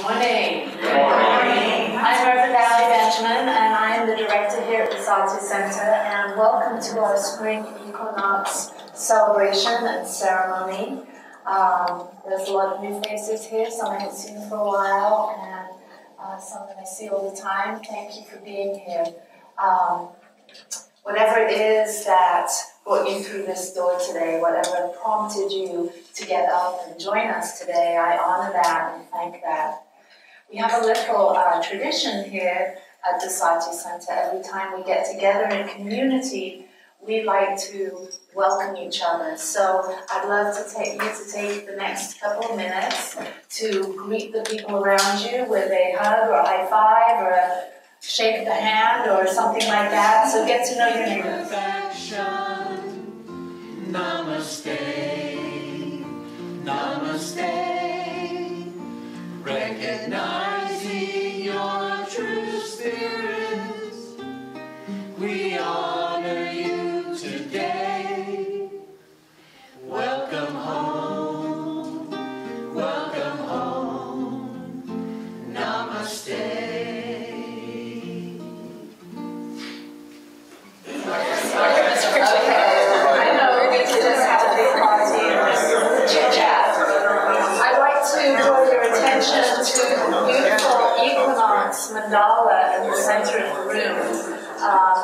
morning. Good morning. I'm Reverend Benjamin, and I'm the director here at the Satya Center, and welcome to our Spring Equinox Celebration and Ceremony. There's a lot of new faces here, some I haven't seen for a while, and some that I see all the time. Thank you for being here. Whatever it is that brought you through this door today, whatever prompted you to get up and join us today, I honor that and thank that. We have a little tradition here at the Satya Center. Every time we get together in community, we like to welcome each other. So I'd love to take the next couple of minutes to greet the people around you with a hug or a high five or a shake the hand or something like that. So get to know your neighbors. Namaste, namaste. Recognizing your true spirits, we honor you today. Welcome home, welcome home. Namaste. To the beautiful equinox mandala in the center of the room.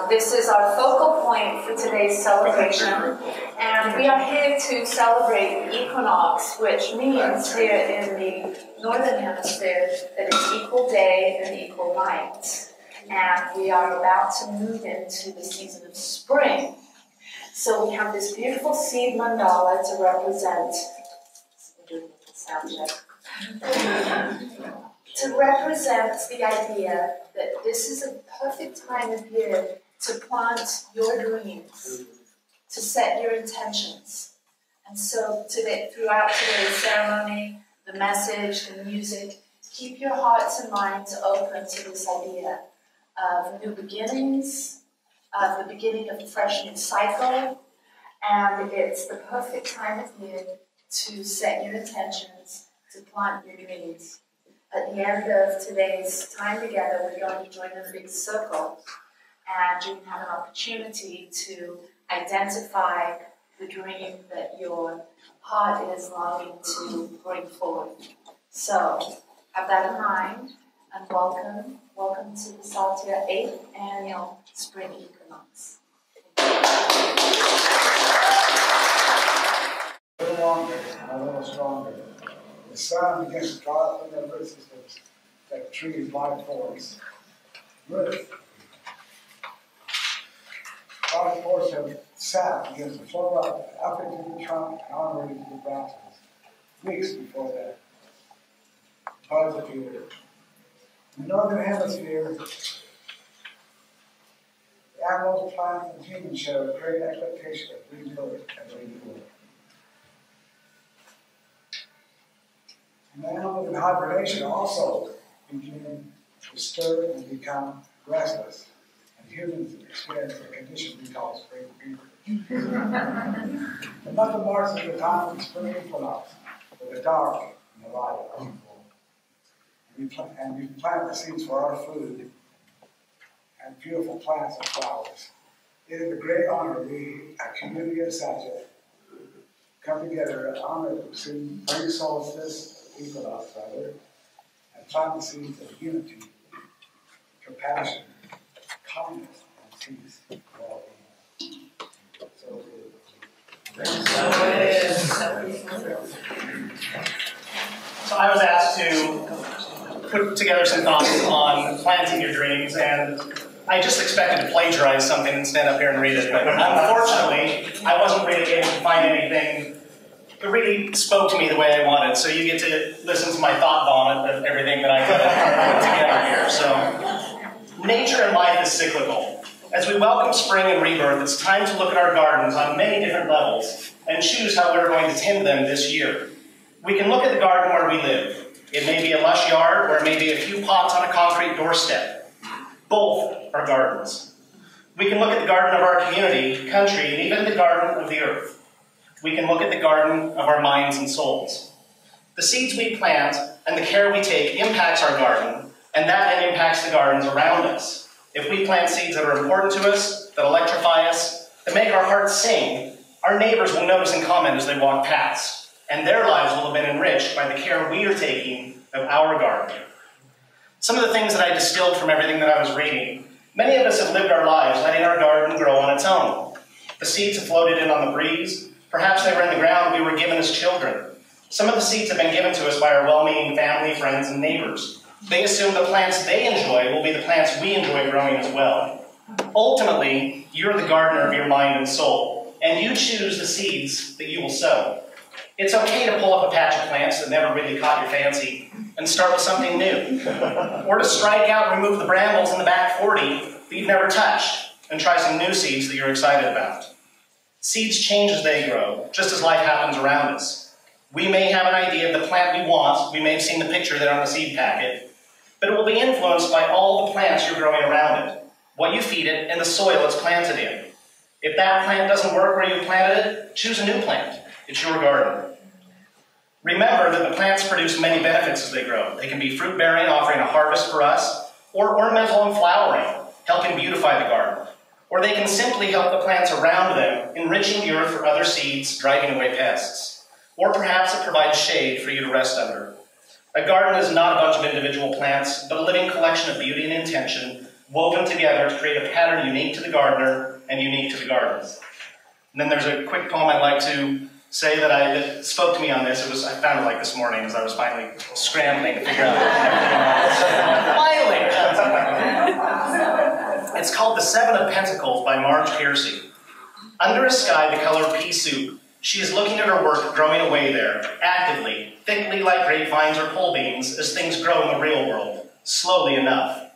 This is our focal point for today's celebration, and we are here to celebrate the equinox, which means here in the northern hemisphere that it's equal day and equal night. And we are about to move into the season of spring. So we have this beautiful seed mandala to represent, sound check. To represent the idea that this is a perfect time of year to plant your dreams, to set your intentions. And so throughout today's ceremony, the message, the music, keep your hearts and minds open to this idea of new beginnings, of the beginning of a fresh new cycle, and it's the perfect time of year to set your intentions, to plant your dreams. At the end of today's time together, we're going to join in a big circle, and you can have an opportunity to identify the dream that your heart is longing to bring forward. So, have that in mind, and welcome to the Satya 8th Annual Spring Equinox. A little longer, a little stronger. The sun begins to draw from the root systems that trees life force. Root. Life force of sap begins to flow up into the trunk and onward into the branches. Weeks before that, buds appear. In the northern hemisphere, the animals, plants, and humans show a great expectation of rebirth and renewal. And animals in hibernation also begin to stir and become restless. And humans experience a condition we call spring fever. The month of March is the time of the spring equinox, where the dark and the light are equal. And we plant the seeds for our food and beautiful plants and flowers. It is a great honor we, a community of Satya, come together on the spring solstice, equinox, and plant the seeds of unity, compassion, kindness, and peace for all people. So it is. So I was asked to put together some thoughts on planting your dreams, and I just expected to plagiarize something and stand up here and read it, but unfortunately, I wasn't really able to find anything that really spoke to me the way I wanted, so you get to listen to my thought vomit of everything that I put together here. So, nature and life is cyclical. As we welcome spring and rebirth, it's time to look at our gardens on many different levels and choose how we're going to tend them this year. We can look at the garden where we live. It may be a lush yard, or it may be a few pots on a concrete doorstep. Both are gardens. We can look at the garden of our community, country, and even the garden of the earth. We can look at the garden of our minds and souls. The seeds we plant and the care we take impacts our garden, and that then impacts the gardens around us. If we plant seeds that are important to us, that electrify us, that make our hearts sing, our neighbors will notice and comment as they walk past, and their lives will have been enriched by the care we are taking of our garden. Some of the things that I distilled from everything that I was reading, many of us have lived our lives letting our garden grow on its own. The seeds have floated in on the breeze. Perhaps they were in the ground we were given as children. Some of the seeds have been given to us by our well-meaning family, friends, and neighbors. They assume the plants they enjoy will be the plants we enjoy growing as well. Ultimately, you're the gardener of your mind and soul, and you choose the seeds that you will sow. It's okay to pull up a patch of plants that never really caught your fancy and start with something new. Or to strike out and remove the brambles in the back 40 that you've never touched and try some new seeds that you're excited about. Seeds change as they grow, just as life happens around us. We may have an idea of the plant we want, we may have seen the picture there on the seed packet, but it will be influenced by all the plants you're growing around it, what you feed it, and the soil it's planted in. If that plant doesn't work where you planted it, choose a new plant. It's your garden. Remember that the plants produce many benefits as they grow. They can be fruit-bearing, offering a harvest for us, or ornamental and flowering, helping beautify the garden. Or they can simply help the plants around them, enriching the earth for other seeds, driving away pests. Or perhaps it provides shade for you to rest under. A garden is not a bunch of individual plants, but a living collection of beauty and intention, woven together to create a pattern unique to the gardener and unique to the gardens. And then there's a quick poem I'd like to say that spoke to me on this. I found it like this morning as I was finally scrambling to figure out everything. Finally! It's called The Seven of Pentacles by Marge Piercy. Under a sky the color pea soup, she is looking at her work growing away there, actively, thickly like grapevines or pole beans, as things grow in the real world, slowly enough.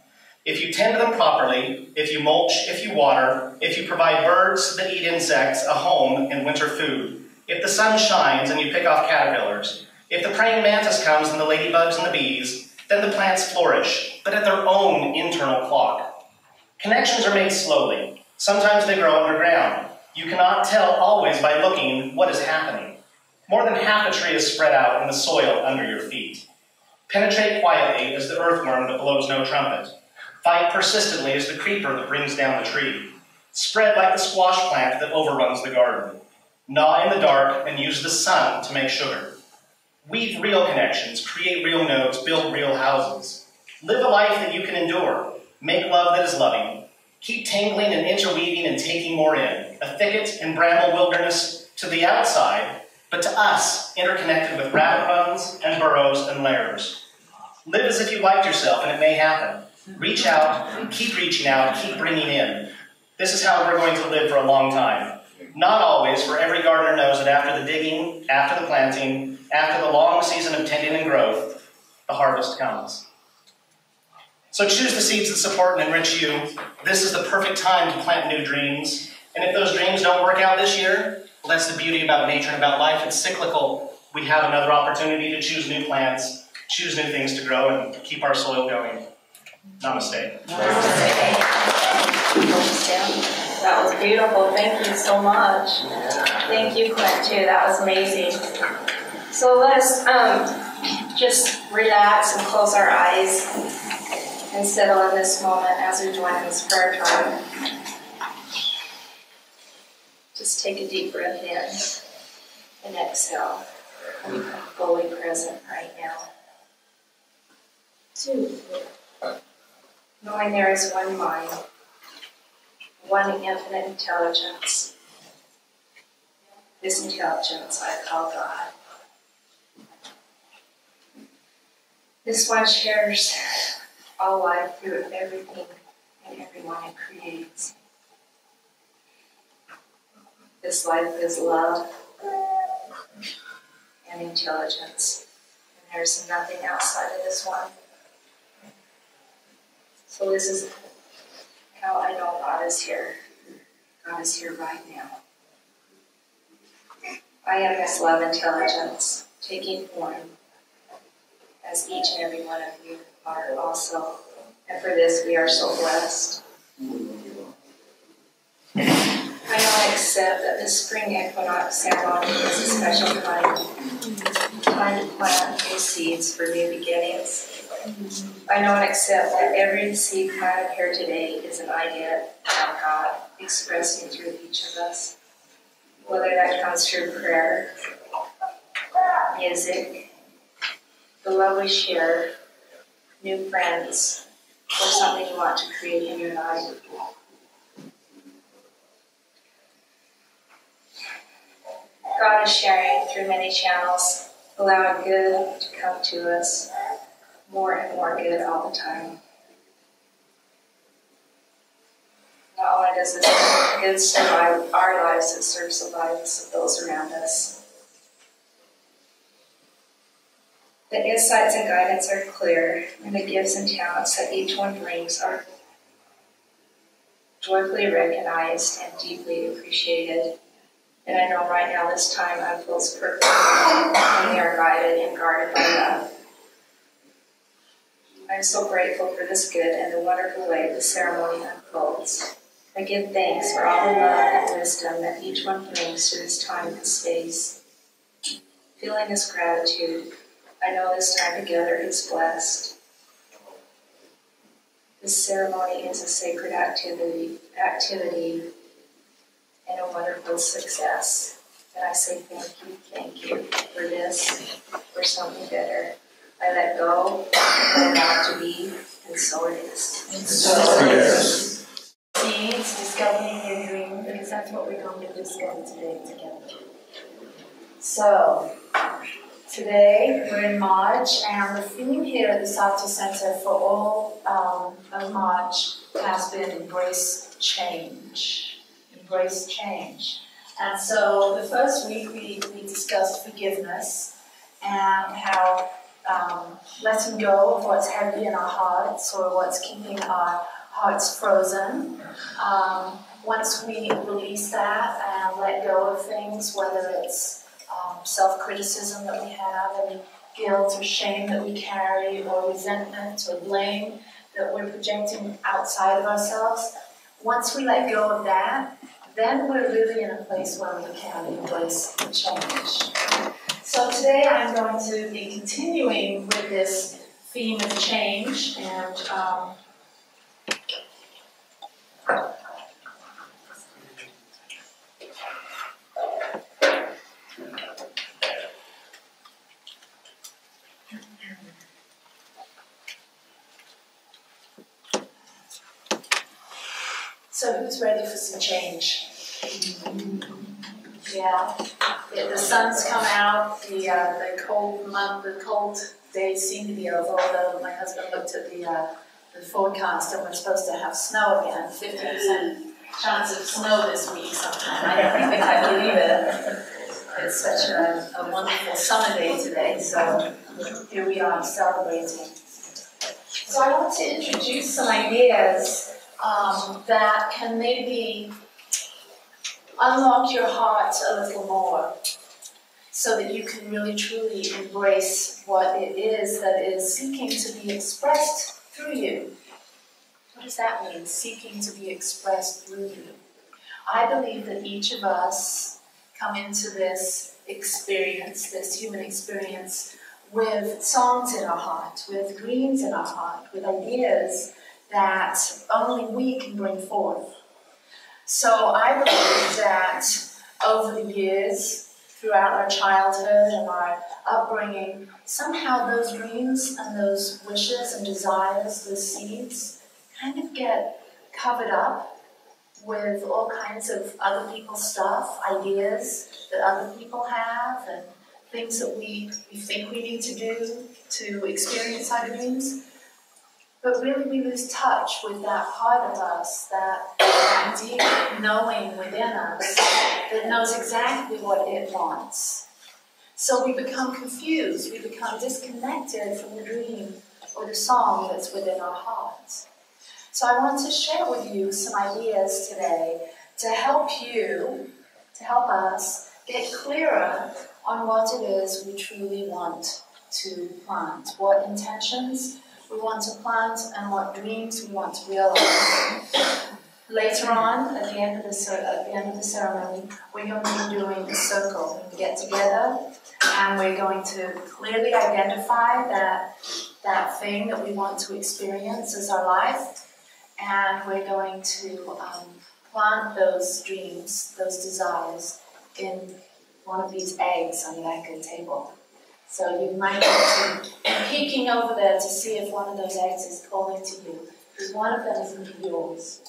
If you tend to them properly, if you mulch, if you water, if you provide birds that eat insects a home and winter food, if the sun shines and you pick off caterpillars, if the praying mantis comes and the ladybugs and the bees, then the plants flourish, but at their own internal clock. Connections are made slowly. Sometimes they grow underground. You cannot tell always by looking what is happening. More than half a tree is spread out in the soil under your feet. Penetrate quietly as the earthworm that blows no trumpet. Fight persistently as the creeper that brings down the tree. Spread like the squash plant that overruns the garden. Gnaw in the dark and use the sun to make sugar. Weave real connections, create real nodes, build real houses. Live a life that you can endure. Make love that is loving. Keep tangling and interweaving and taking more in. A thicket and bramble wilderness to the outside, but to us, interconnected with rabbit runs and burrows and lairs. Live as if you liked yourself, and it may happen. Reach out, keep reaching out, keep bringing in. This is how we're going to live for a long time. Not always, for every gardener knows that after the digging, after the planting, after the long season of tending and growth, the harvest comes. So choose the seeds that support and enrich you. This is the perfect time to plant new dreams. And if those dreams don't work out this year, well, that's the beauty about nature and about life. It's cyclical. We have another opportunity to choose new plants, choose new things to grow, and keep our soil going. Namaste. That was beautiful. Thank you so much. Thank you, Clint, too. That was amazing. So let's just relax and close our eyes and settle in this moment as we join in this prayer time. Just take a deep breath in and exhale. And become fully present right now. 2. Knowing there is one mind, one infinite intelligence. This intelligence I call God. This one shares all life through everything and everyone it creates. This life is love and intelligence. And there's nothing outside of this one. So this is how I know God is here. God is here right now. I am this love intelligence taking form, as each and every one of you are also. And for this we are so blessed. I now accept that the spring equinox ceremony is a special time time to plant new seeds for new beginnings. I know and accept that every seed planted here today is an idea of God expressing through each of us, whether that comes through prayer, music, the love we share, new friends, or something you want to create in your life. God is sharing through many channels, allowing good to come to us, more and more good all the time. Not only does this good survive our lives, it serves the lives of those around us. The insights and guidance are clear, and the gifts and talents that each one brings are joyfully recognized and deeply appreciated. And I know right now this time unfolds perfectly, and we are guided and guarded by love. I'm so grateful for this good and the wonderful way the ceremony unfolds. I give thanks for all the love and wisdom that each one brings to this time and space. Feeling this gratitude, I know this time together is blessed. This ceremony is a sacred activity and a wonderful success. And I say thank you for this, for something better. I let go, I allow to be, and so it is. And so it is. Seeds, discovering your dream, because that's what we're going to discover today together. So, today we're in March, and the theme here at the Satya Center for all of March has been embrace change. Embrace change. And so the first week we discussed forgiveness and how letting go of what's heavy in our hearts or what's keeping our hearts frozen. Once we release that and let go of things, whether it's self-criticism that we have, any guilt or shame that we carry, or resentment or blame that we're projecting outside of ourselves, once we let go of that, then we're really in a place where we can embrace change. So today I'm going to be continuing with this theme of change, and so who's ready for some change? Yeah, the sun's come out, the cold days seem to be over, although my husband looked at the forecast and we're supposed to have snow again, 50% chance of snow this week sometime. I don't think I believe it. It's such a wonderful summer day today, so here we are celebrating. So I want to introduce some ideas that can maybe unlock your heart a little more so that you can really truly embrace what it is that is seeking to be expressed through you. What does that mean, seeking to be expressed through you? I believe that each of us come into this experience, this human experience, with songs in our heart, with dreams in our heart, with ideas that only we can bring forth. So I believe that over the years, throughout our childhood and our upbringing, somehow those dreams and those wishes and desires, those seeds, kind of get covered up with all kinds of other people's stuff, ideas that other people have, and things that we think we need to do to experience our dreams. But really we lose touch with that part of us, that deep knowing within us that knows exactly what it wants. So we become confused, we become disconnected from the dream or the song that's within our hearts. So I want to share with you some ideas today to help us get clearer on what it is we truly want to plant, what intentions we want to plant, and what dreams we want to realize. Later on, at the end of the ceremony, we're going to be doing a circle. We get together and we're going to clearly identify that thing that we want to experience as our life, and we're going to plant those dreams, those desires, in one of these eggs on your lacquer table. So you might be peeking over there to see if one of those eggs is calling to you, because one of them is going to be yours.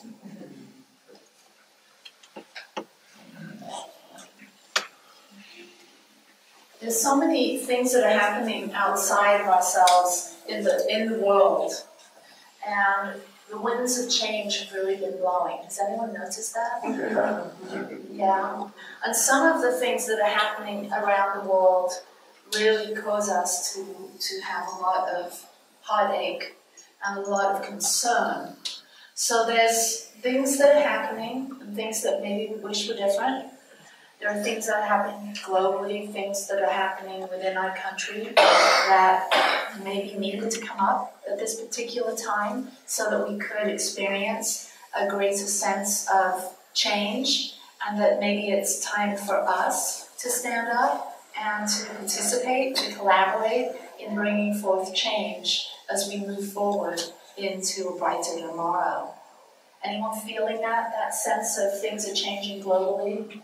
There's so many things that are happening outside of ourselves in the world, and the winds of change have really been blowing. Has anyone noticed that? Yeah. And some of the things that are happening around the world really cause us to have a lot of heartache and a lot of concern. So there's things that are happening and things that maybe we wish were different. There are things that are happening globally, things that are happening within our country that maybe needed to come up at this particular time so that we could experience a greater sense of change, and that maybe it's time for us to stand up and to participate, to collaborate in bringing forth change as we move forward into a brighter tomorrow. Anyone feeling that sense of things are changing globally?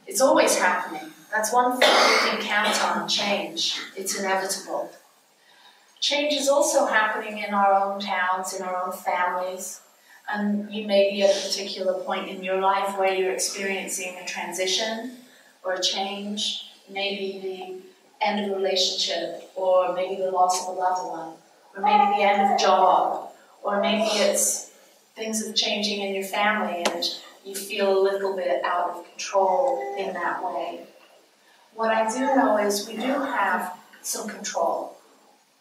It's always happening. That's one thing we can count on, change. It's inevitable. Change is also happening in our own towns, in our own families. And you may be at a particular point in your life where you're experiencing a transition or a change, maybe the end of a relationship, or maybe the loss of a loved one, or maybe the end of a job, or maybe it's things are changing in your family and you feel a little bit out of control in that way. What I do know is we do have some control.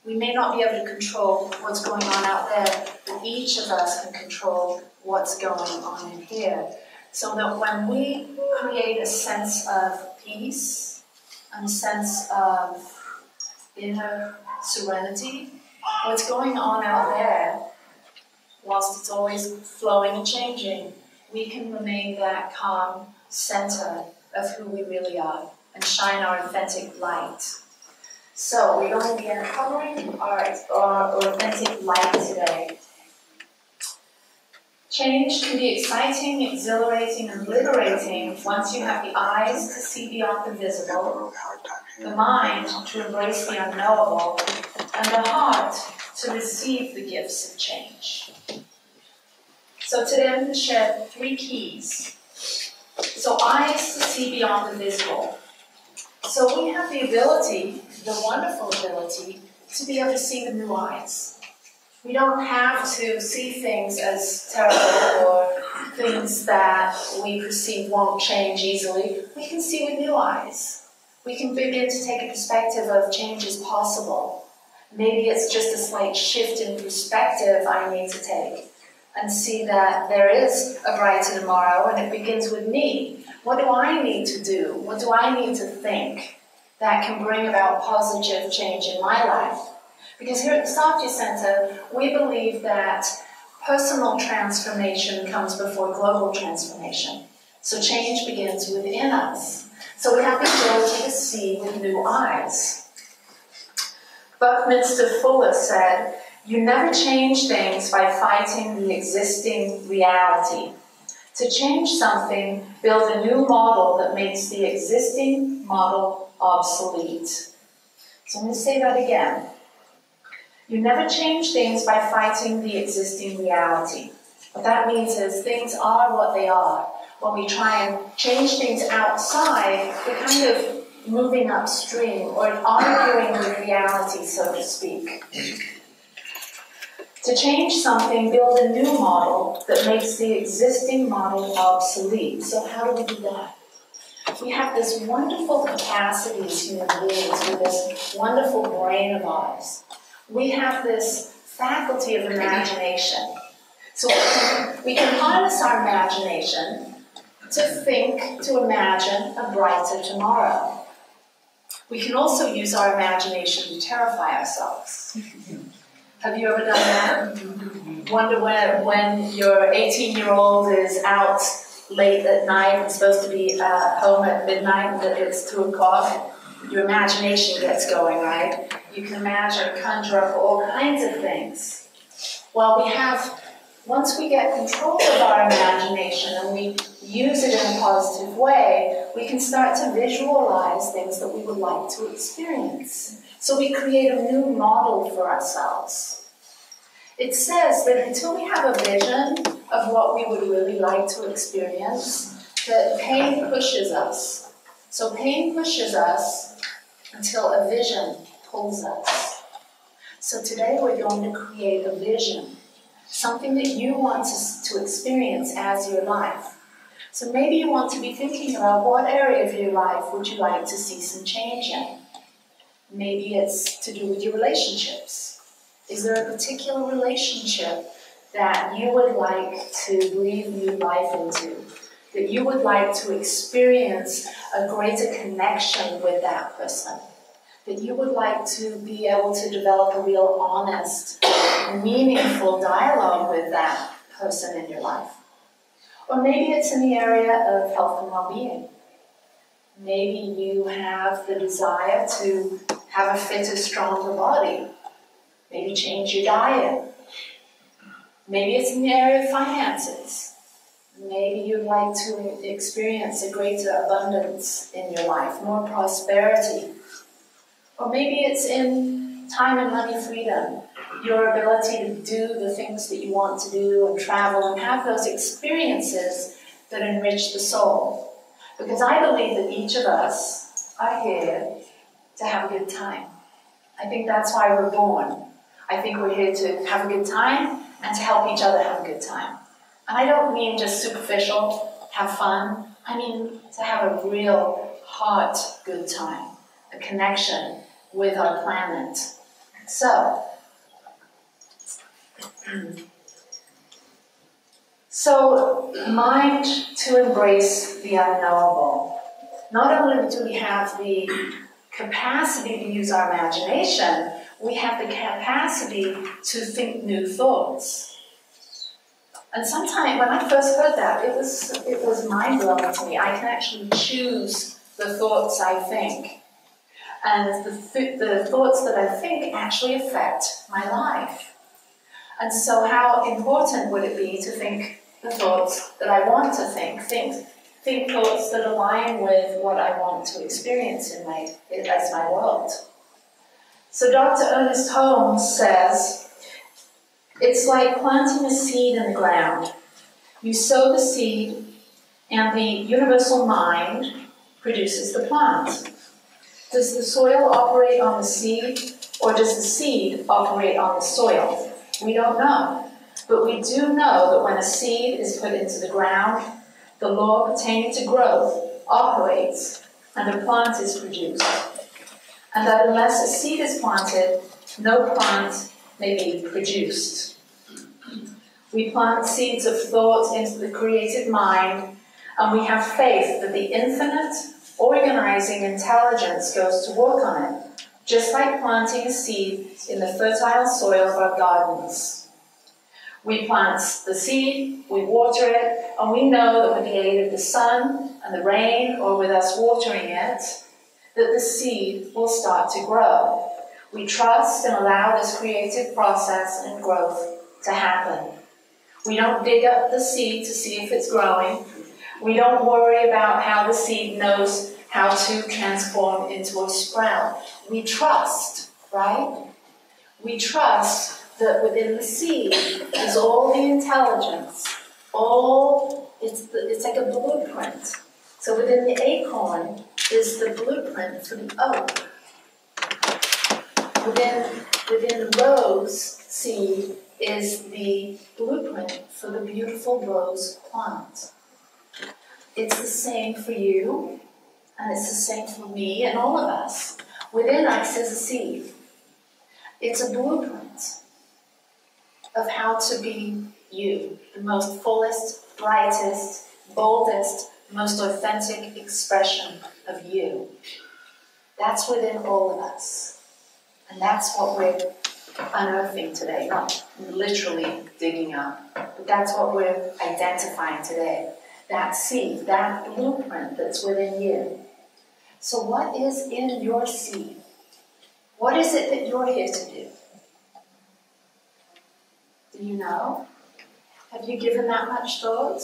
We may not be able to control what's going on out there, but each of us can control what's going on in here. So that when we create a sense of peace and a sense of inner serenity, what's going on out there, whilst it's always flowing and changing, we can remain that calm center of who we really are and shine our authentic light. So we're going to be uncovering our authentic light today. Change can be exciting, exhilarating, and liberating once you have the eyes to see beyond the visible, the mind to embrace the unknowable, and the heart to receive the gifts of change. So today I'm going to share 3 keys. So eyes to see beyond the visible. So we have the ability, the wonderful ability, to be able to see with new eyes. We don't have to see things as terrible or things that we perceive won't change easily. We can see with new eyes. We can begin to take a perspective of change is possible. Maybe it's just a slight shift in perspective I need to take, and see that there is a brighter tomorrow, and it begins with me. What do I need to do? What do I need to think that can bring about positive change in my life? Because here at the Satya Center, we believe that personal transformation comes before global transformation. So change begins within us. So we have the ability to see with new eyes. Buckminster Fuller said, "You never change things by fighting the existing reality. To change something, build a new model that makes the existing model obsolete." So I'm going to say that again. You never change things by fighting the existing reality. What that means is things are what they are. When we try and change things outside, we're kind of moving upstream or arguing with reality, so to speak. To change something, build a new model that makes the existing model obsolete. So how do we do that? We have this wonderful capacity as human beings with this wonderful brain of ours. We have this faculty of imagination. So we can harness our imagination to think, to imagine a brighter tomorrow. We can also use our imagination to terrify ourselves. Have you ever done that? Wonder when your 18-year-old is out late at night and supposed to be home at midnight and that it's 2 o'clock, your imagination gets going, right? You can imagine, conjure up all kinds of things. Well, once we get control of our imagination and we use it in a positive way, we can start to visualize things that we would like to experience. So we create a new model for ourselves. It says that until we have a vision of what we would really like to experience, that pain pushes us. So pain pushes us until a vision pulls us. So today we're going to create a vision, something that you want to experience as your life. So maybe you want to be thinking about what area of your life would you like to see some change in. Maybe it's to do with your relationships. Is there a particular relationship that you would like to breathe new life into? That you would like to experience a greater connection with that person? That you would like to be able to develop a real honest, meaningful dialogue with that person in your life? Or maybe it's in the area of health and well-being. Maybe you have the desire to have a fitter, stronger body. Maybe change your diet. Maybe it's in the area of finances. Maybe you'd like to experience a greater abundance in your life, more prosperity. Or maybe it's in time and money freedom, your ability to do the things that you want to do and travel and have those experiences that enrich the soul. Because I believe that each of us are here to have a good time. I think that's why we're born. I think we're here to have a good time and to help each other have a good time. And I don't mean just superficial, have fun. I mean to have a real heart good time, a connection with our planet. So mind to embrace the unknowable. Not only do we have the capacity to use our imagination, we have the capacity to think new thoughts. And sometimes, when I first heard that, it was mind-blowing to me. I can actually choose the thoughts I think. And the thoughts that I think actually affect my life. And so how important would it be to think the thoughts that I want to think thoughts that align with what I want to experience as my world. So Dr. Ernest Holmes says, it's like planting a seed in the ground. You sow the seed, and the universal mind produces the plant. Does the soil operate on the seed, or does the seed operate on the soil? We don't know. But we do know that when a seed is put into the ground, the law pertaining to growth operates, and a plant is produced. And that unless a seed is planted, no plant may be produced. We plant seeds of thought into the creative mind, and we have faith that the infinite organizing intelligence goes to work on it, just like planting a seed in the fertile soil of our gardens. We plant the seed, we water it, and we know that with the aid of the sun and the rain, or with us watering it, that the seed will start to grow. We trust and allow this creative process and growth to happen. We don't dig up the seed to see if it's growing. We don't worry about how the seed knows how to transform into a sprout. We trust, right? We trust that within the seed is all the intelligence, it's like a blueprint. So within the acorn is the blueprint for the oak. Within the rose seed is the blueprint for the beautiful rose plant. It's the same for you, and it's the same for me and all of us. Within us is a seed. It's a blueprint of how to be you, the most fullest, brightest, boldest, most authentic expression of you. That's within all of us. And that's what we're unearthing today, not literally digging up, but that's what we're identifying today. That seed, that blueprint that's within you. So what is in your seed? What is it that you're here to do? Do you know? Have you given that much thought?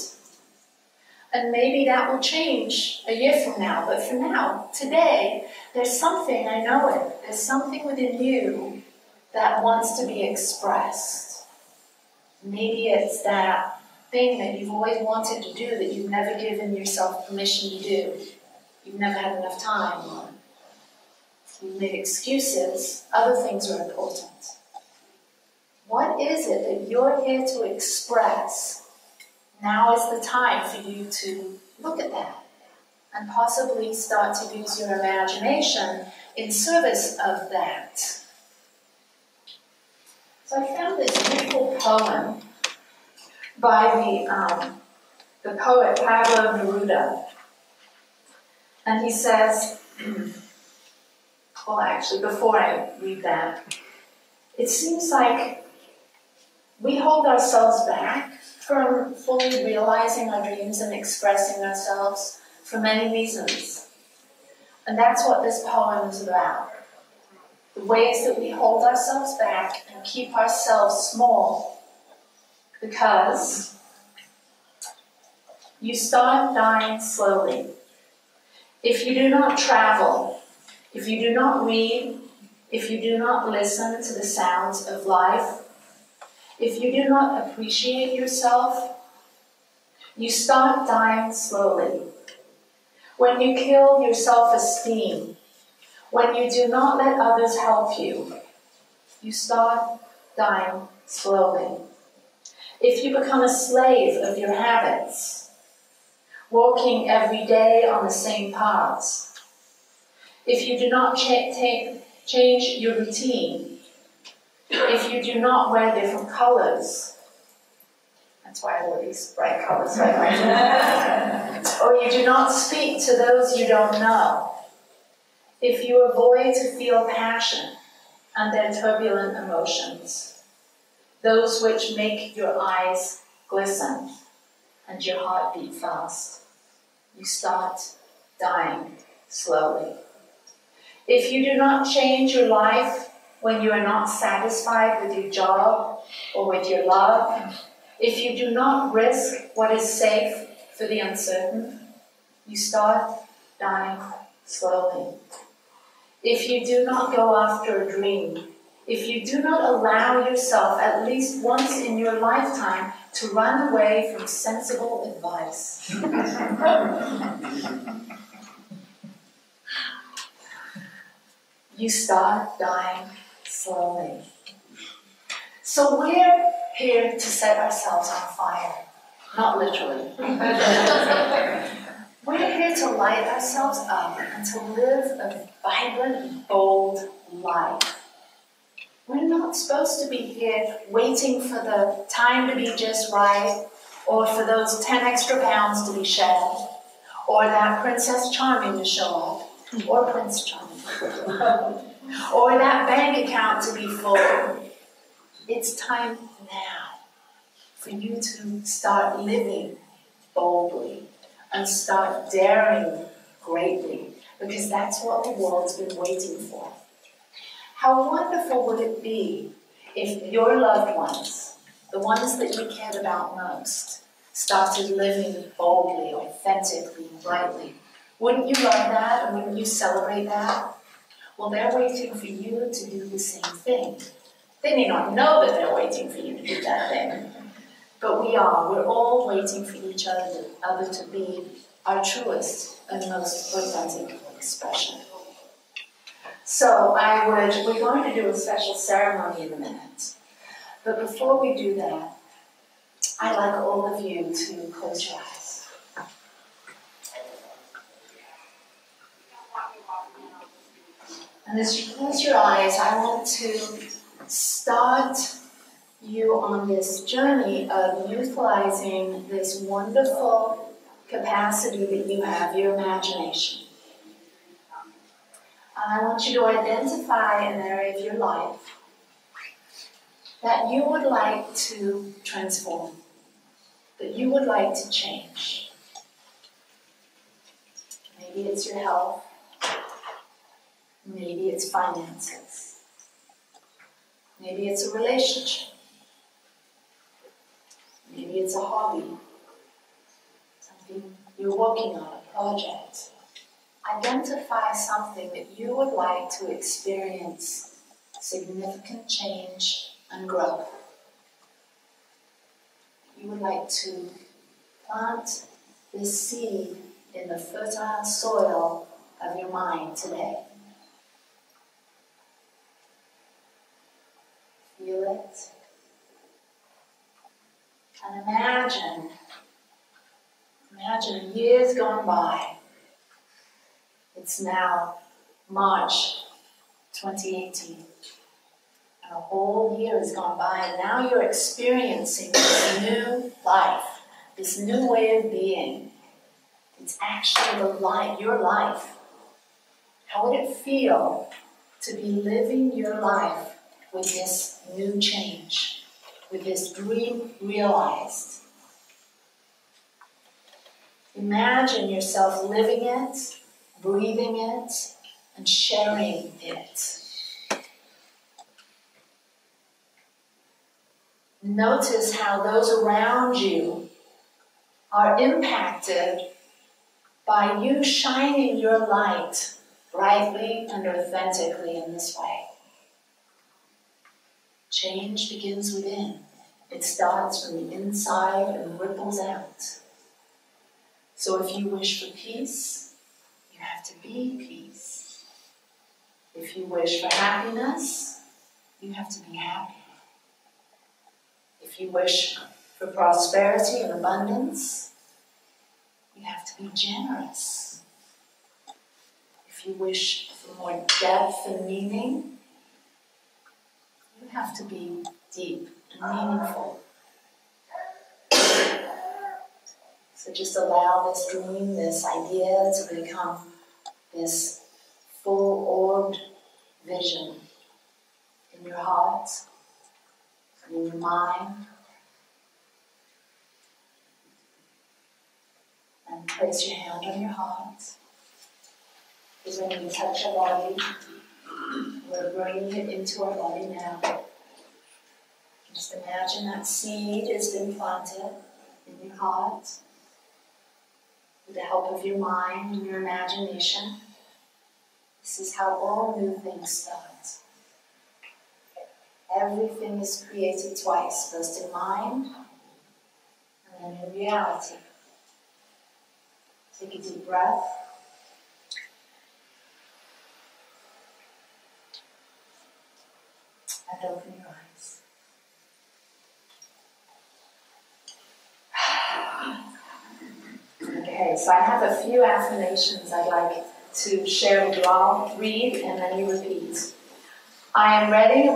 And maybe that will change a year from now, but for now, today, there's something, I know it, there's something within you that wants to be expressed. Maybe it's that thing that you've always wanted to do that you've never given yourself permission to do. You've never had enough time, or you've made excuses. Other things are important. What is it that you're here to express? Now is the time for you to look at that and possibly start to use your imagination in service of that. So I found this beautiful poem by the poet Pablo Neruda. And he says, well, actually, before I read that, it seems like we hold ourselves back from fully realizing our dreams and expressing ourselves for many reasons. And that's what this poem is about. The ways that we hold ourselves back and keep ourselves small. Because you start dying slowly. If you do not travel, if you do not read, if you do not listen to the sounds of life, if you do not appreciate yourself, you start dying slowly. When you kill your self-esteem, when you do not let others help you, you start dying slowly. If you become a slave of your habits, walking every day on the same paths, if you do not change your routine, if you do not wear different colors, that's why I wear these bright colors right now, or you do not speak to those you don't know, if you avoid to feel passion and their turbulent emotions, those which make your eyes glisten and your heart beat fast, you start dying slowly. If you do not change your life when you are not satisfied with your job or with your love, if you do not risk what is safe for the uncertain, you start dying slowly. If you do not go after a dream, if you do not allow yourself at least once in your lifetime to run away from sensible advice, you start dying slowly. So we're here to set ourselves on fire, not literally. We're here to light ourselves up and to live a vibrant, bold life. We're not supposed to be here waiting for the time to be just right, or for those 10 extra pounds to be shed, or that Princess Charming to show up, or Prince Charming, or that bank account to be full. It's time now for you to start living boldly and start daring greatly, because that's what the world's been waiting for. How wonderful would it be if your loved ones, the ones that you cared about most, started living boldly, authentically, brightly? Wouldn't you love that, and wouldn't you celebrate that? Well, they're waiting for you to do the same thing. They may not know that they're waiting for you to do that thing, but we are. We're all waiting for each other to be our truest and most authentic expression. So we're going to do a special ceremony in a minute. But before we do that, I'd like all of you to close your eyes. And as you close your eyes, I want to start you on this journey of utilizing this wonderful capacity that you have, your imagination. And I want you to identify an area of your life that you would like to transform, that you would like to change. Maybe it's your health. Maybe it's finances. Maybe it's a relationship. Maybe it's a hobby. Something you're working on, a project. Identify something that you would like to experience significant change and growth. You would like to plant this seed in the fertile soil of your mind today. Feel it. And imagine years gone by. It's now March 2018. And a whole year has gone by, and now you're experiencing this new life, this new way of being. It's actually your life. How would it feel to be living your life with this new change, with this dream realized? Imagine yourself living it, breathing it, and sharing it. Notice how those around you are impacted by you shining your light brightly and authentically in this way. Change begins within. It starts from the inside and ripples out. So if you wish for peace, you have to be peace. If you wish for happiness, you have to be happy. If you wish for prosperity and abundance, you have to be generous. If you wish for more depth and meaning, you have to be deep and meaningful. So just allow this dream, this idea to become this full-orbed vision in your heart, in your mind. And place your hand on your heart. Because when you touch our body, we're bringing it into our body now. Just imagine that seed has been planted in your heart with the help of your mind and your imagination. This is how all new things start. Everything is created twice, first in mind and then in reality. Take a deep breath. And open your eyes. Okay, so I have a few affirmations I'd like to share with you all. Read and then you repeat. I am ready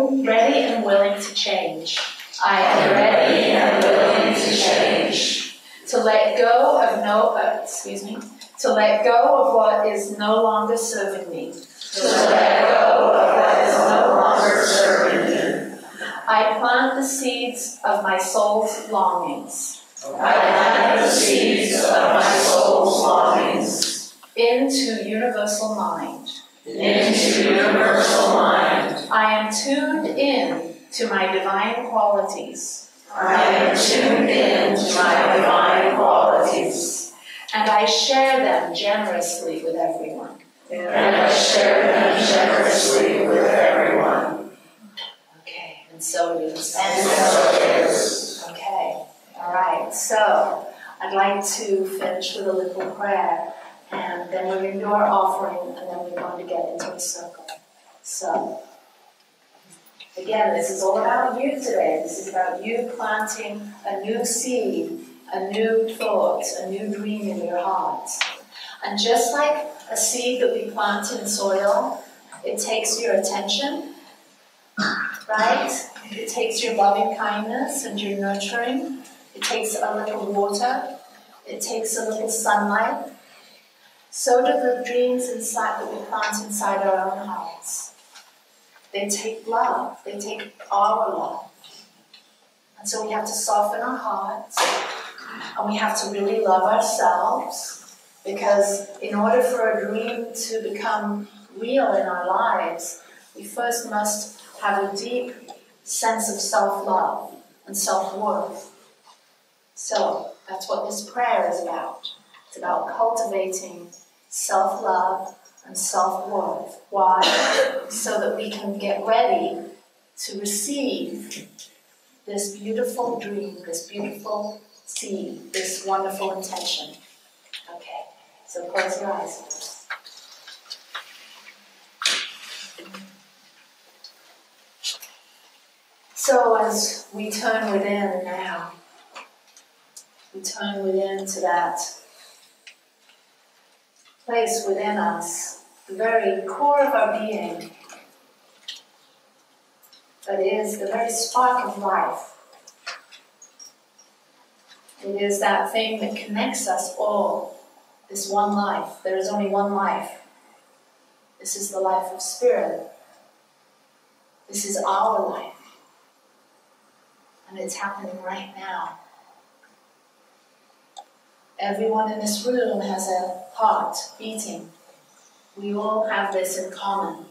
and willing to change. I am ready and willing to change. To let go of to let go of what is no longer serving me. To let go of what is no longer serving me. I plant the seeds of my soul's longings. I plant the seeds of my soul's longings into universal mind. Into universal mind. I am tuned in to my divine qualities. I am tuned in to my divine qualities. And I share them generously with everyone. And I share them generously with everyone. Okay, and so it is. And so it is. Okay, all right. So I'd like to finish with a little prayer. And then we're going to do our offering, and then we're going to get into a circle. So, again, this is all about you today. This is about you planting a new seed, a new thought, a new dream in your heart. And just like a seed that we plant in soil, it takes your attention, right? It takes your loving kindness and your nurturing. It takes a little water. It takes a little sunlight. So do the dreams inside that we plant inside our own hearts. They take love. They take our love. And so we have to soften our hearts. And we have to really love ourselves. Because in order for a dream to become real in our lives, we first must have a deep sense of self-love and self-worth. So that's what this prayer is about. It's about cultivating self-love and self-worth. Why? So that we can get ready to receive this beautiful dream, this beautiful seed, this wonderful intention. Okay, so close your eyes. So as we turn within now, we turn within to that place within us, the very core of our being, that is the very spark of life. It is that thing that connects us all, this one life. There is only one life. This is the life of spirit. This is our life. And it's happening right now. Everyone in this room has a heart beating. We all have this in common,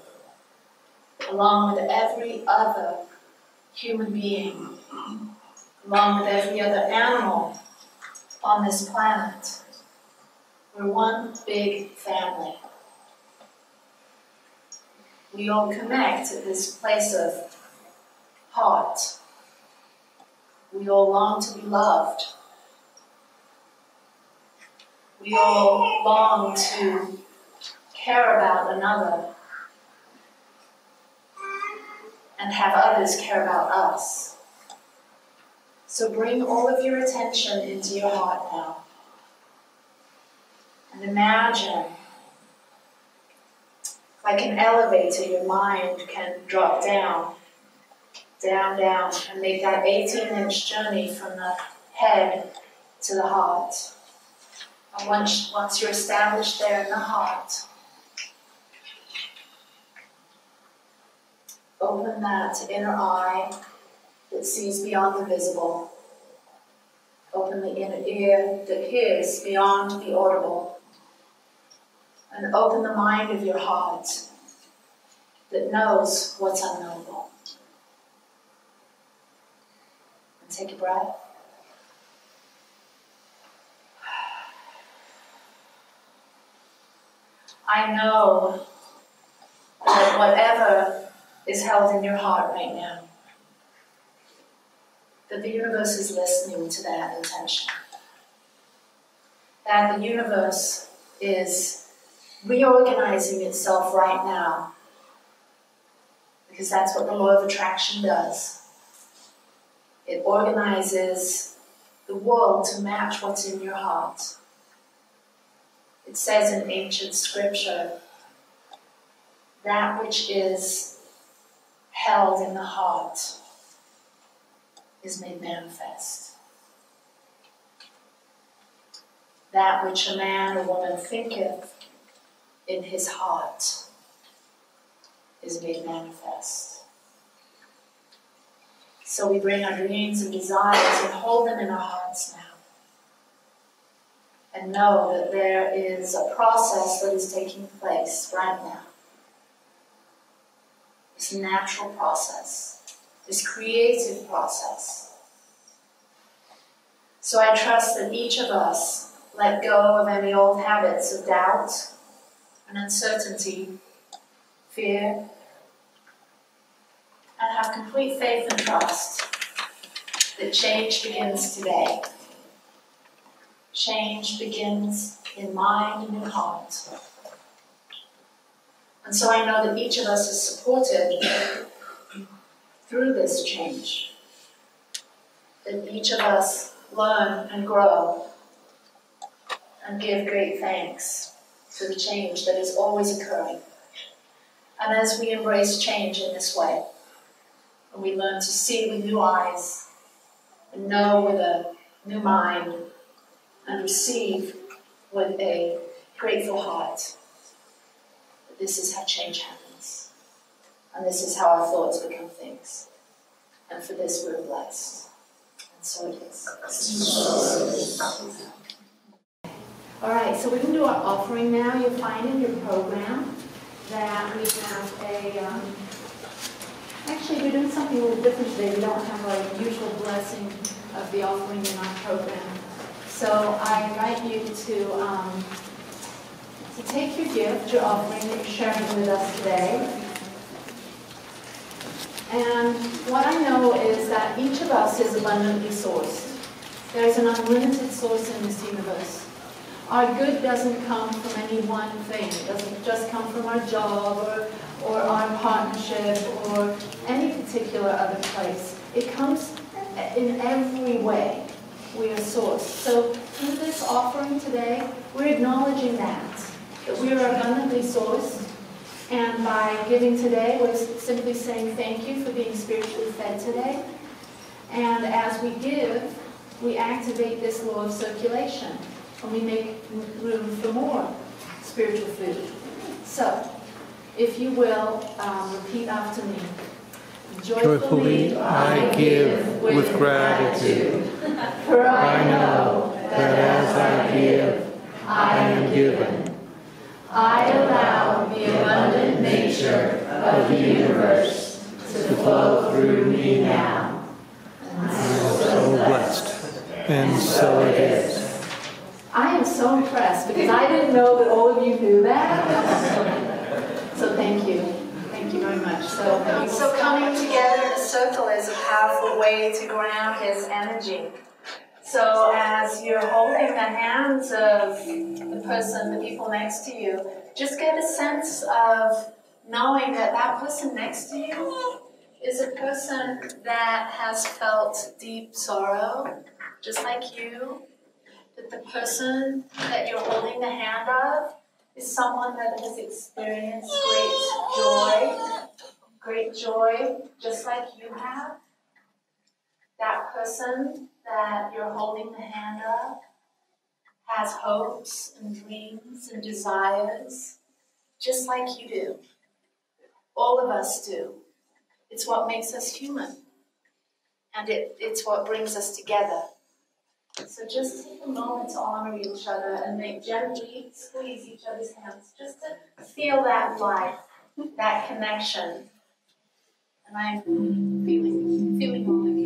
along with every other human being, along with every other animal on this planet. We're one big family. We all connect at this place of heart. We all long to be loved. We all long to care about another and have others care about us. So bring all of your attention into your heart now. And imagine, like an elevator, your mind can drop down, down, down, and make that 18-inch journey from the head to the heart. And once you're established there in the heart, open that inner eye that sees beyond the visible. Open the inner ear that hears beyond the audible. And open the mind of your heart that knows what's unknowable. And take a breath. I know that whatever is held in your heart right now, that the universe is listening to that intention. That the universe is reorganizing itself right now, because that's what the law of attraction does. It organizes the world to match what's in your heart. It says in ancient scripture, that which is held in the heart is made manifest. That which a man or woman thinketh in his heart is made manifest. So we bring our dreams and desires and hold them in our hearts now. And know that there is a process that is taking place right now. This natural process, this creative process. So I trust that each of us let go of any old habits of doubt and uncertainty, fear, and have complete faith and trust that change begins today. Change begins in mind and in heart. And so I know that each of us is supported through this change. That each of us learn and grow and give great thanks for the change that is always occurring. And as we embrace change in this way, and we learn to see with new eyes, and know with a new mind, and receive with a grateful heart, that this is how change happens. And this is how our thoughts become things. And for this we're blessed. And so it is. All right, so we're going to do our offering now. You'll find in your program that we have actually we're doing something a little different today. We don't have our usual blessing of the offering in our program. So I invite you to take your gift, your offering that you're sharing with us today. And what I know is that each of us is abundantly sourced. There's an unlimited source in this universe. Our good doesn't come from any one thing. It doesn't just come from our job or our partnership or any particular other place. It comes in every way. We are sourced. So through this offering today, we're acknowledging that we are abundantly sourced. And by giving today, we're simply saying thank you for being spiritually fed today. And as we give, we activate this law of circulation. And we make room for more spiritual food. So, if you will, repeat after me. Joyfully I give with gratitude, for I know that as I give, I am given. I allow the abundant nature of the universe to flow through me now. I am so blessed, and so it is. I am so impressed because I didn't know that all of you knew that. So thank you. Thank you very much. So coming together in a circle is a powerful way to ground his energy. So as you're holding the hands of the person, the people next to you, just get a sense of knowing that that person next to you is a person that has felt deep sorrow, just like you. That the person that you're holding the hand of is someone that has experienced great joy, just like you have. That person that you're holding the hand of has hopes and dreams and desires, just like you do. All of us do. It's what makes us human. And it's what brings us together. So just take a moment to honor each other and gently squeeze each other's hands, just to feel that life, that connection. And I'm feeling all of you.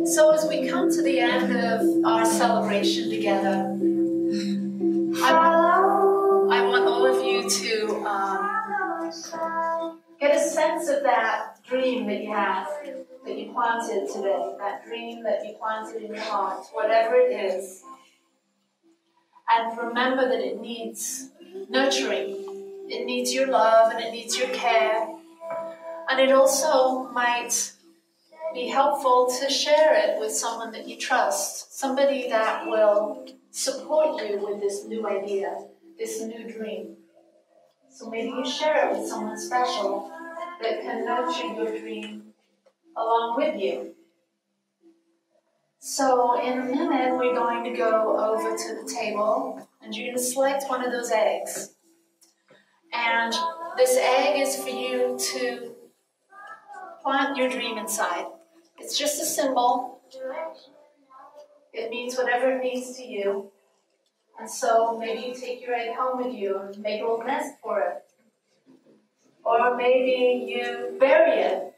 So as we come to the end of our celebration together, I want all of you to get a sense of that dream that you have, that you planted today, that dream that you planted in your heart, whatever it is. And remember that it needs nurturing. It needs your love and it needs your care. And it also might be helpful to share it with someone that you trust, somebody that will support you with this new idea, this new dream. So maybe you share it with someone special that can nurture your dream along with you. So in a minute, we're going to go over to the table, and you're going to select one of those eggs. And this egg is for you to plant your dream inside. It's just a symbol. It means whatever it means to you. And so maybe you take your egg home with you and make a little nest for it. Or maybe you bury it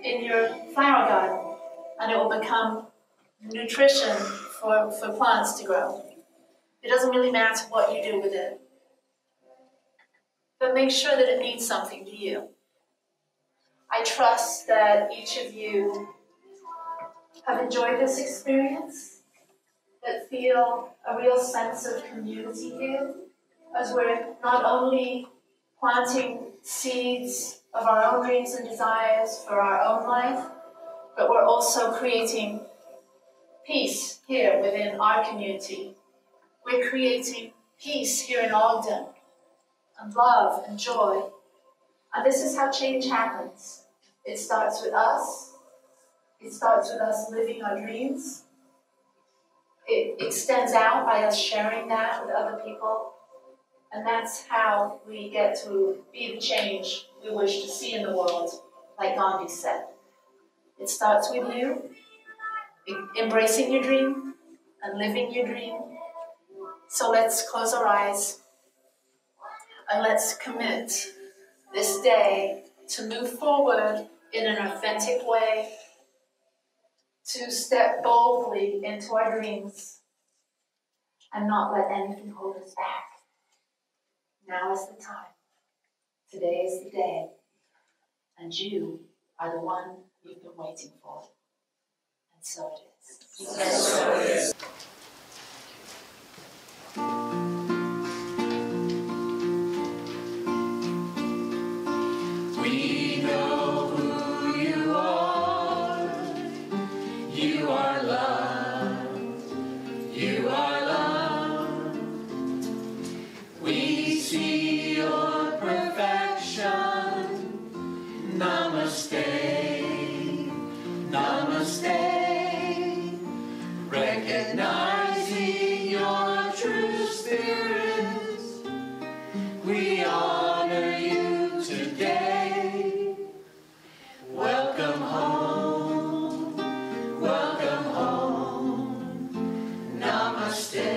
in your flower garden and it will become nutrition for plants to grow. It doesn't really matter what you do with it. But make sure that it means something to you. I trust that each of you have enjoyed this experience, that feel a real sense of community here, as we're not only planting seeds of our own dreams and desires for our own life, but we're also creating peace here within our community. We're creating peace here in Ogden, and love and joy. And this is how change happens. It starts with us. It starts with us living our dreams. It extends out by us sharing that with other people. And that's how we get to be the change we wish to see in the world, like Gandhi said. It starts with you, embracing your dream and living your dream. So let's close our eyes and let's commit this day to move forward in an authentic way, to step boldly into our dreams and not let anything hold us back. Now is the time. Today is the day. And you are the one you've been waiting for. And so it is. And so it is. We know who you are. You are love. You are love. We see your perfection. Namaste. Namaste. Recognizing your true spirit, we honor you today. Welcome home, welcome home. Namaste.